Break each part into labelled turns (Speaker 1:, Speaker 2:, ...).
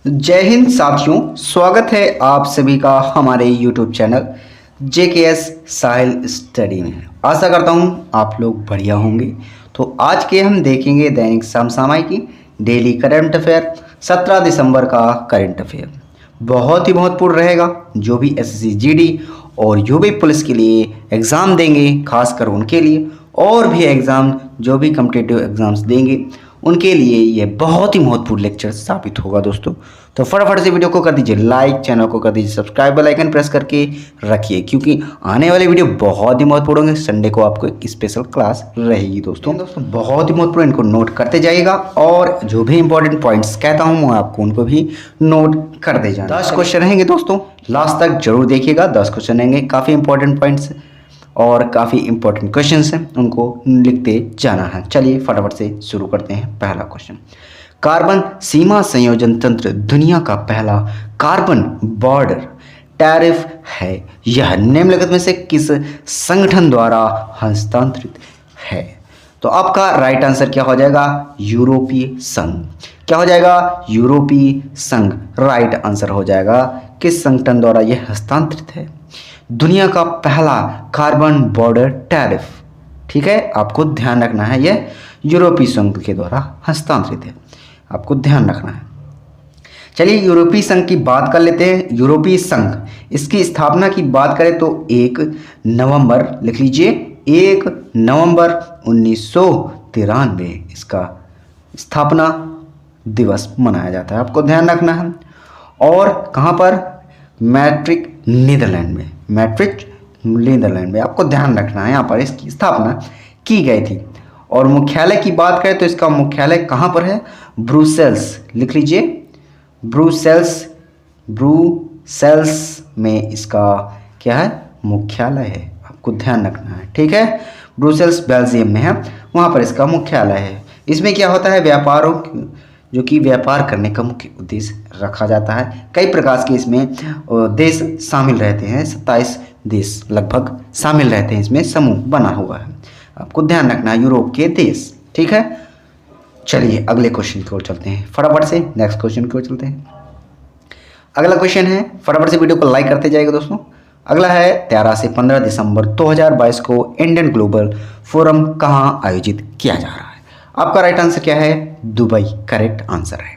Speaker 1: जय हिंद साथियों, स्वागत है आप सभी का हमारे YouTube चैनल JKS साहिल स्टडी में। आशा करता हूँ आप लोग बढ़िया होंगे। तो आज के हम देखेंगे दैनिक समसामयिकी डेली करंट अफेयर 17 दिसंबर का करंट अफेयर। बहुत ही महत्वपूर्ण रहेगा। जो भी SSC GD और UP पुलिस के लिए एग्ज़ाम देंगे, खासकर उनके लिए, और भी एग्ज़ाम जो भी कम्पिटिटिव एग्ज़ाम्स देंगे उनके लिए ये बहुत ही महत्वपूर्ण लेक्चर साबित होगा दोस्तों। तो फटाफट से वीडियो को कर दीजिए लाइक, चैनल को कर दीजिए सब्सक्राइब, बेल आइकन प्रेस करके रखिए, क्योंकि आने वाले वीडियो बहुत ही महत्वपूर्ण होंगे। संडे को आपको एक स्पेशल क्लास रहेगी दोस्तों बहुत ही महत्वपूर्ण, इनको नोट करते जाइएगा और जो भी इंपॉर्टेंट पॉइंट्स कहता हूँ मैं आपको उनको भी नोट कर दे जाना। 10 क्वेश्चन रहेंगे दोस्तों, लास्ट तक जरूर देखिएगा। 10 क्वेश्चन रहेंगे, काफ़ी इंपॉर्टेंट पॉइंट्स और काफ़ी इंपॉर्टेंट क्वेश्चंस हैं, उनको लिखते जाना है। चलिए फटाफट से शुरू करते हैं। पहला क्वेश्चन, कार्बन सीमा संयोजन तंत्र दुनिया का पहला कार्बन बॉर्डर टैरिफ है। यह निम्नलिखित में से किस संगठन द्वारा हस्तांतरित है? तो आपका राइट आंसर क्या हो जाएगा? यूरोपीय संघ। क्या हो जाएगा? यूरोपीय संघ राइट आंसर हो जाएगा। किस संगठन द्वारा यह हस्तांतरित है? दुनिया का पहला कार्बन बॉर्डर टैरिफ, ठीक है, आपको ध्यान रखना है, यह यूरोपीय संघ के द्वारा हस्तांतरित है, आपको ध्यान रखना है। चलिए यूरोपीय संघ की बात कर लेते हैं। यूरोपीय संघ, इसकी स्थापना की बात करें तो 1 नवंबर, लिख लीजिए 1 नवंबर 1993 इसका स्थापना दिवस मनाया जाता है, आपको ध्यान रखना है। और कहाँ पर? मैट्रिक नीदरलैंड में, मैट्रिक नीदरलैंड में, आपको ध्यान रखना है, यहाँ पर इसकी स्थापना की गई थी। और मुख्यालय की बात करें तो इसका मुख्यालय कहाँ पर है? ब्रुसेल्स, लिख लीजिए ब्रुसेल्स, ब्रुसेल्स में इसका क्या है? मुख्यालय है, आपको ध्यान रखना है, ठीक है। ब्रुसेल्स बेल्जियम में है, वहाँ पर इसका मुख्यालय है। इसमें क्या होता है? व्यापारों जो कि व्यापार करने का मुख्य उद्देश्य रखा जाता है। कई प्रकार के इसमें देश शामिल रहते हैं, 27 देश लगभग शामिल रहते हैं, इसमें समूह बना हुआ है, आपको ध्यान रखना है, यूरोप के देश, ठीक है। चलिए अगले क्वेश्चन की ओर चलते हैं, फटाफट से नेक्स्ट क्वेश्चन की ओर चलते हैं। अगला क्वेश्चन है, फटाफट से वीडियो को लाइक करते जाइएगा दोस्तों। अगला है 13 से 15 दिसंबर 2022 को इंडियन ग्लोबल फोरम कहाँ आयोजित किया जा रहा है? आपका राइट आंसर क्या है? दुबई करेक्ट आंसर है।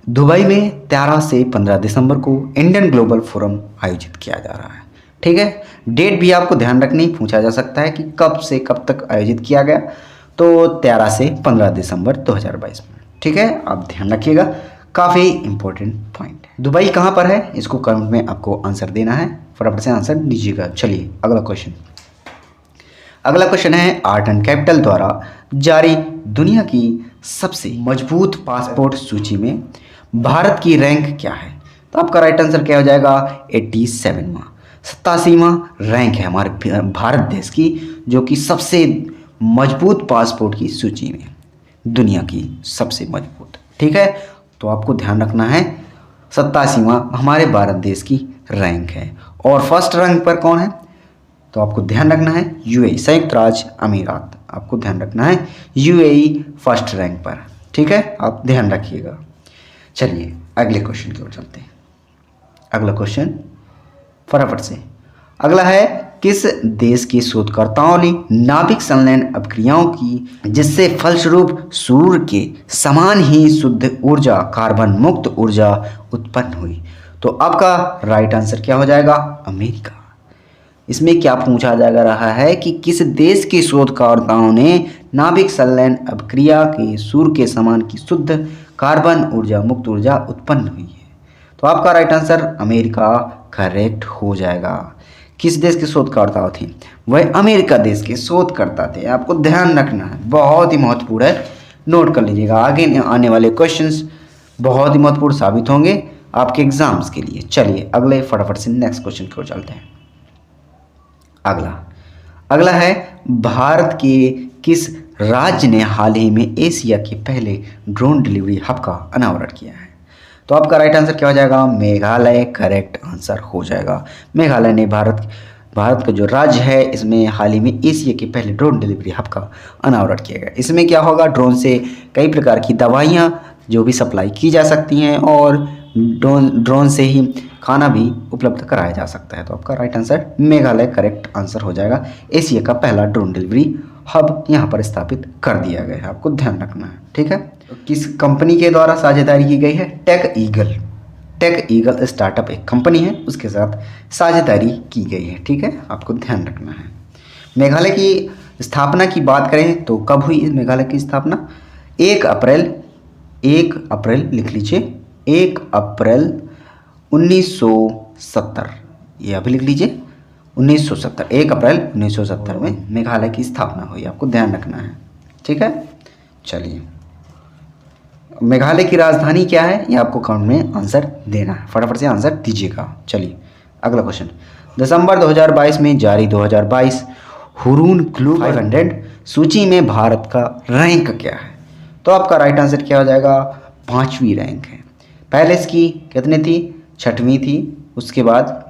Speaker 1: दुबई में 13 से 15 दिसंबर को इंडियन ग्लोबल फोरम आयोजित किया जा रहा है, ठीक है। डेट भी आपको ध्यान रखनी, पूछा जा सकता है कि कब से कब तक आयोजित किया गया, तो 13 से 15 दिसंबर 2022 में, ठीक है, आप ध्यान रखिएगा, काफ़ी इंपॉर्टेंट पॉइंट है। दुबई कहाँ पर है? इसको कमेंट में आपको आंसर देना है, फटाफट से आंसर दीजिएगा। चलिए अगला क्वेश्चन, अगला क्वेश्चन है, आर्ट एंड कैपिटल द्वारा जारी दुनिया की सबसे मजबूत पासपोर्ट सूची में भारत की रैंक क्या है? तो आपका राइट आंसर क्या हो जाएगा? 87वां, 87वां रैंक है हमारे भारत देश की, जो कि सबसे मजबूत पासपोर्ट की सूची में, दुनिया की सबसे मजबूत, ठीक है। तो आपको ध्यान रखना है, 87वां हमारे भारत देश की रैंक है। और फर्स्ट रैंक पर कौन है? तो आपको ध्यान रखना है UAE, संयुक्त राज्य अमीरात, आपको ध्यान रखना है UAE फर्स्ट रैंक पर, ठीक है, आप ध्यान रखिएगा। चलिए अगले क्वेश्चन की ओर चलते हैं। अगला क्वेश्चन फटाफट से, अगला है, किस देश के शोधकर्ताओं ने नाभिक संलयन अभिक्रियाओं की, जिससे फलस्वरूप सूर्य के समान ही शुद्ध ऊर्जा, कार्बन मुक्त ऊर्जा उत्पन्न हुई? तो आपका राइट आंसर क्या हो जाएगा? अमेरिका। इसमें क्या पूछा जा रहा है कि किस देश के शोधकर्ताओं ने नाभिक संलयन अभिक्रिया के सूर्य के समान की शुद्ध कार्बन ऊर्जा, मुक्त ऊर्जा उत्पन्न हुई है? तो आपका राइट आंसर अमेरिका करेक्ट हो जाएगा। किस देश के शोधकर्ता थे? वह अमेरिका देश के शोधकर्ता थे, आपको ध्यान रखना है, बहुत ही महत्वपूर्ण है, नोट कर लीजिएगा। आगे आने वाले क्वेश्चंस बहुत ही महत्वपूर्ण साबित होंगे आपके एग्जाम्स के लिए। चलिए अगले फटाफट से नेक्स्ट क्वेश्चन की ओर चलते हैं। अगला है, भारत के किस राज्य ने हाल ही में एशिया के पहले ड्रोन डिलीवरी हब का अनावरण किया है? तो आपका राइट आंसर क्या हो जाएगा? मेघालय करेक्ट आंसर हो जाएगा। मेघालय ने भारत का जो राज्य है, इसमें हाल ही में एशिया के पहले ड्रोन डिलीवरी हब का अनावरण किया गया। इसमें क्या होगा? ड्रोन से कई प्रकार की दवाइयाँ जो भी सप्लाई की जा सकती हैं और ड्रोन से ही खाना भी उपलब्ध कराया जा सकता है। तो आपका right answer Meghalaya correct answer हो जाएगा। एशिया का पहला ड्रोन डिलीवरी हब यहाँ पर स्थापित कर दिया गया है, आपको ध्यान रखना है। ठीक है, तो किस कंपनी के द्वारा साझेदारी की गई है? टेक ईगल स्टार्टअप एक कंपनी है, उसके साथ साझेदारी की गई है। ठीक है, आपको ध्यान रखना है। मेघालय की स्थापना की बात करें तो कब हुई इस मेघालय की स्थापना? 1 अप्रैल लिख लीजिए, 1 अप्रैल 1970, ये अभी लिख लीजिए 1970, 1 अप्रैल 1970 में मेघालय की स्थापना हुई, आपको ध्यान रखना है। ठीक है, चलिए मेघालय की राजधानी क्या है ये आपको कमेंट में आंसर देना है, फटाफट से आंसर दीजिएगा। चलिए अगला क्वेश्चन, दिसंबर 2022 में जारी 2022 हुरून ग्लोबल 500 सूची में भारत का रैंक क्या है? तो आपका राइट आंसर क्या हो जाएगा? 5वीं रैंक है। पहले इसकी कितनी थी? 6वीं थी, उसके बाद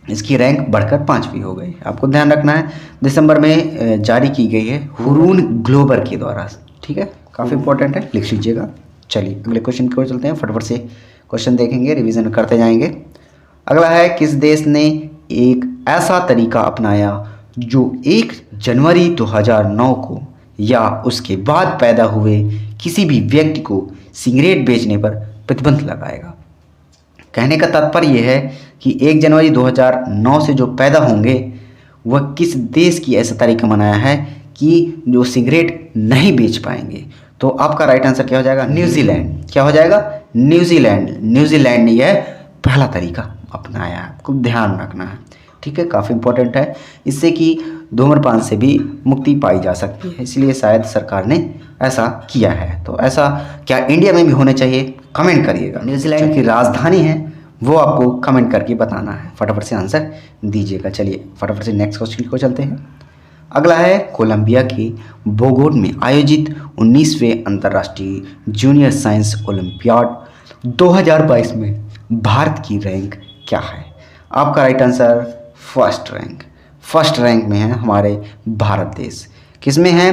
Speaker 1: इसकी रैंक बढ़कर 5वीं हो गई। आपको ध्यान रखना है, दिसंबर में जारी की गई है हुरून ग्लोबल के द्वारा। ठीक है, काफ़ी इंपॉर्टेंट है, लिख लीजिएगा। चलिए अगले क्वेश्चन की ओर चलते हैं, फटाफट से क्वेश्चन देखेंगे, रिवीजन करते जाएंगे। अगला है, किस देश ने एक ऐसा तरीका अपनाया जो 1 जनवरी 2009 को या उसके बाद पैदा हुए किसी भी व्यक्ति को सिगरेट बेचने पर प्रतिबंध लगाएगा? कहने का तात्पर्य यह है कि 1 जनवरी 2009 से जो पैदा होंगे वह किस देश की ऐसा तरीका बनाया है कि जो सिगरेट नहीं बेच पाएंगे? तो आपका राइट आंसर क्या हो जाएगा? न्यूजीलैंड। क्या हो जाएगा? न्यूजीलैंड ने यह पहला तरीका अपनाया है, आपको ध्यान रखना है। ठीक है, काफ़ी इंपॉर्टेंट है, इससे कि धूम्रपान से भी मुक्ति पाई जा सकती है, इसलिए शायद सरकार ने ऐसा किया है। तो ऐसा क्या इंडिया में भी होना चाहिए? कमेंट करिएगा। न्यूजीलैंड की राजधानी है वो आपको कमेंट करके बताना है, फटाफट से आंसर दीजिएगा। चलिए फटाफट से नेक्स्ट क्वेश्चन को चलते हैं। अगला है, कोलंबिया के बोगोटा में आयोजित 19वें अंतर्राष्ट्रीय जूनियर साइंस ओलंपियाड 2022 में भारत की रैंक क्या है? आपका राइट आंसर फर्स्ट रैंक में है हमारे भारत देश। किसमें है?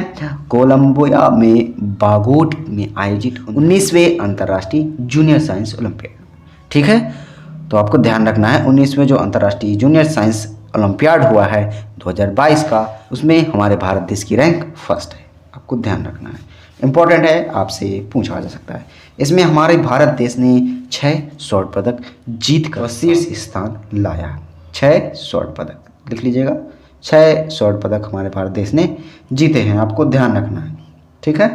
Speaker 1: कोलंबिया में बोगोटा में आयोजित 19वें अंतर्राष्ट्रीय जूनियर साइंस ओलंपियाड। ठीक है, तो आपको ध्यान रखना है 19वें जो अंतर्राष्ट्रीय जूनियर साइंस ओलंपियाड हुआ है 2022 का, उसमें हमारे भारत देश की रैंक फर्स्ट है, आपको ध्यान रखना है। इंपॉर्टेंट है, आपसे पूछा जा सकता है। इसमें हमारे भारत देश ने 6 स्वर्ण पदक जीतकर शीर्ष स्थान लाया। 6 स्वर्ण पदक लिख लीजिएगा, 6 स्वर्ण पदक हमारे भारत देश ने जीते हैं, आपको ध्यान रखना है। ठीक है,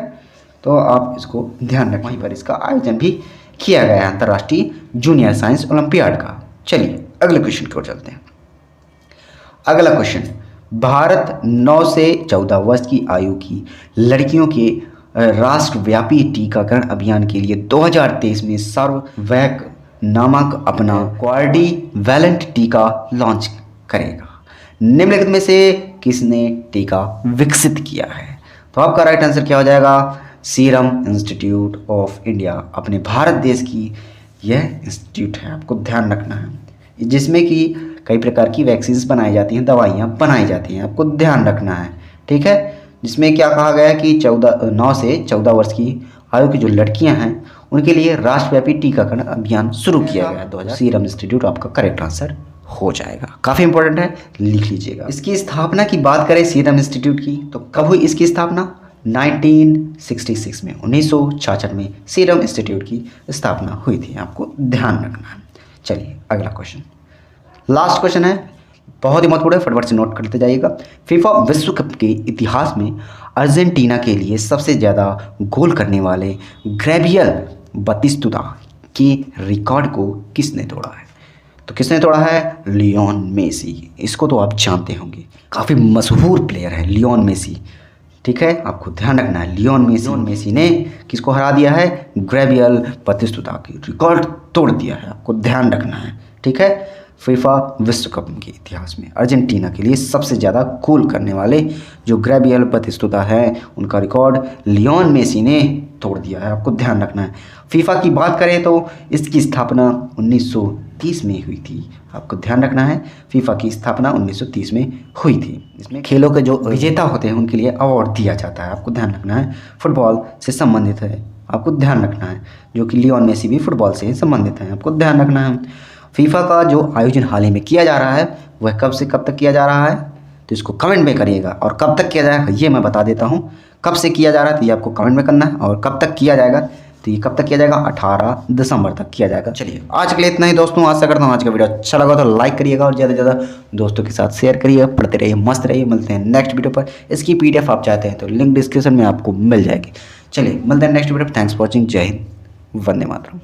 Speaker 1: तो आप इसको ध्यान रखें। वहीं पर इसका आयोजन भी किया गया अंतर्राष्ट्रीय जूनियर साइंस ओलंपियाड का। चलिए अगले क्वेश्चन की ओर चलते हैं। अगला क्वेश्चन, भारत 9 से 14 वर्ष की आयु की लड़कियों के राष्ट्रव्यापी टीकाकरण अभियान के लिए 2023 में सर्ववैक नामक अपना क्वाड्रीवैलेंट टीका लॉन्च करेगा। निम्नलिखित में से किसने टीका विकसित किया है? तो आपका राइट आंसर क्या हो जाएगा? सीरम इंस्टीट्यूट ऑफ इंडिया, अपने भारत देश की यह इंस्टीट्यूट है, आपको ध्यान रखना है, जिसमें कि कई प्रकार की वैक्सीन्स बनाई जाती हैं, दवाइयाँ बनाई जाती हैं, आपको ध्यान रखना है। ठीक है, जिसमें क्या कहा गया है कि 9 से 14 वर्ष की आयु की जो लड़कियां हैं उनके लिए राष्ट्रव्यापी टीकाकरण अभियान शुरू किया गया है 2000। सीरम इंस्टीट्यूट आपका करेक्ट आंसर हो जाएगा, काफ़ी इंपॉर्टेंट है, लिख लीजिएगा। इसकी स्थापना की बात करें सीरम इंस्टीट्यूट की, तो कब हुई इसकी स्थापना? 1966 में, 1966 में सीरम इंस्टीट्यूट की स्थापना हुई थी, आपको ध्यान रखना है। चलिए अगला क्वेश्चन, लास्ट क्वेश्चन है, बहुत ही महत्वपूर्ण है, फटाफट से नोट करते जाइएगा। फीफा विश्व कप के इतिहास में अर्जेंटीना के लिए सबसे ज़्यादा गोल करने वाले गैब्रियल बातिस्तुता के रिकॉर्ड को किसने तोड़ा है? तो किसने तोड़ा है? Lionel Messi. इसको तो आप जानते होंगे, काफ़ी मशहूर प्लेयर है लियोन मेसी। ठीक है, आपको ध्यान रखना है, लियोन मेसी ने किसको हरा दिया है? गैब्रियल बातिस्तुता की रिकॉर्ड तोड़ दिया है, आपको ध्यान रखना है। ठीक है, फीफा विश्व कप के इतिहास में अर्जेंटीना के लिए सबसे ज़्यादा गोल करने वाले जो गैब्रियल बातिस्तुता है उनका रिकॉर्ड लियोन मेसी ने तोड़ दिया है, आपको ध्यान रखना है। फीफा की बात करें तो इसकी स्थापना 1930 में हुई थी, आपको ध्यान रखना है, फीफा की स्थापना 1930 में हुई थी। इसमें खेलों के जो विजेता होते हैं उनके लिए अवार्ड दिया जाता है, आपको ध्यान रखना है। फुटबॉल से संबंधित है आपको ध्यान रखना है, जो कि लियोन मेसी भी फुटबॉल से ही संबंधित हैं, आपको ध्यान रखना है। फीफा का जो आयोजन हाल ही में किया जा रहा है वह कब से कब तक किया जा रहा है, तो इसको कमेंट में करिएगा। और कब तक किया जाएगा ये मैं बता देता हूँ, कब से किया जा रहा है तो ये आपको कमेंट में करना है, और कब तक किया जाएगा तो ये कब तक किया जाएगा, 18 दिसंबर तक किया जाएगा। चलिए आज के लिए इतना ही दोस्तों, आशा करता हूँ आज का वीडियो अच्छा लगा तो लाइक करिएगा और ज़्यादा से ज़्यादा दोस्तों के साथ शेयर करिए। पढ़ते रहिए, मस्त रहिए। मिलते हैं नेक्स्ट वीडियो पर। इसकी PDF आप चाहते हैं तो लिंक डिस्क्रिप्शन में आपको मिल जाएगी। चलिए मिलते हैं नेक्स्ट वीडियो पर। Thanks for watching. जय हिंद, वंदे मातरम।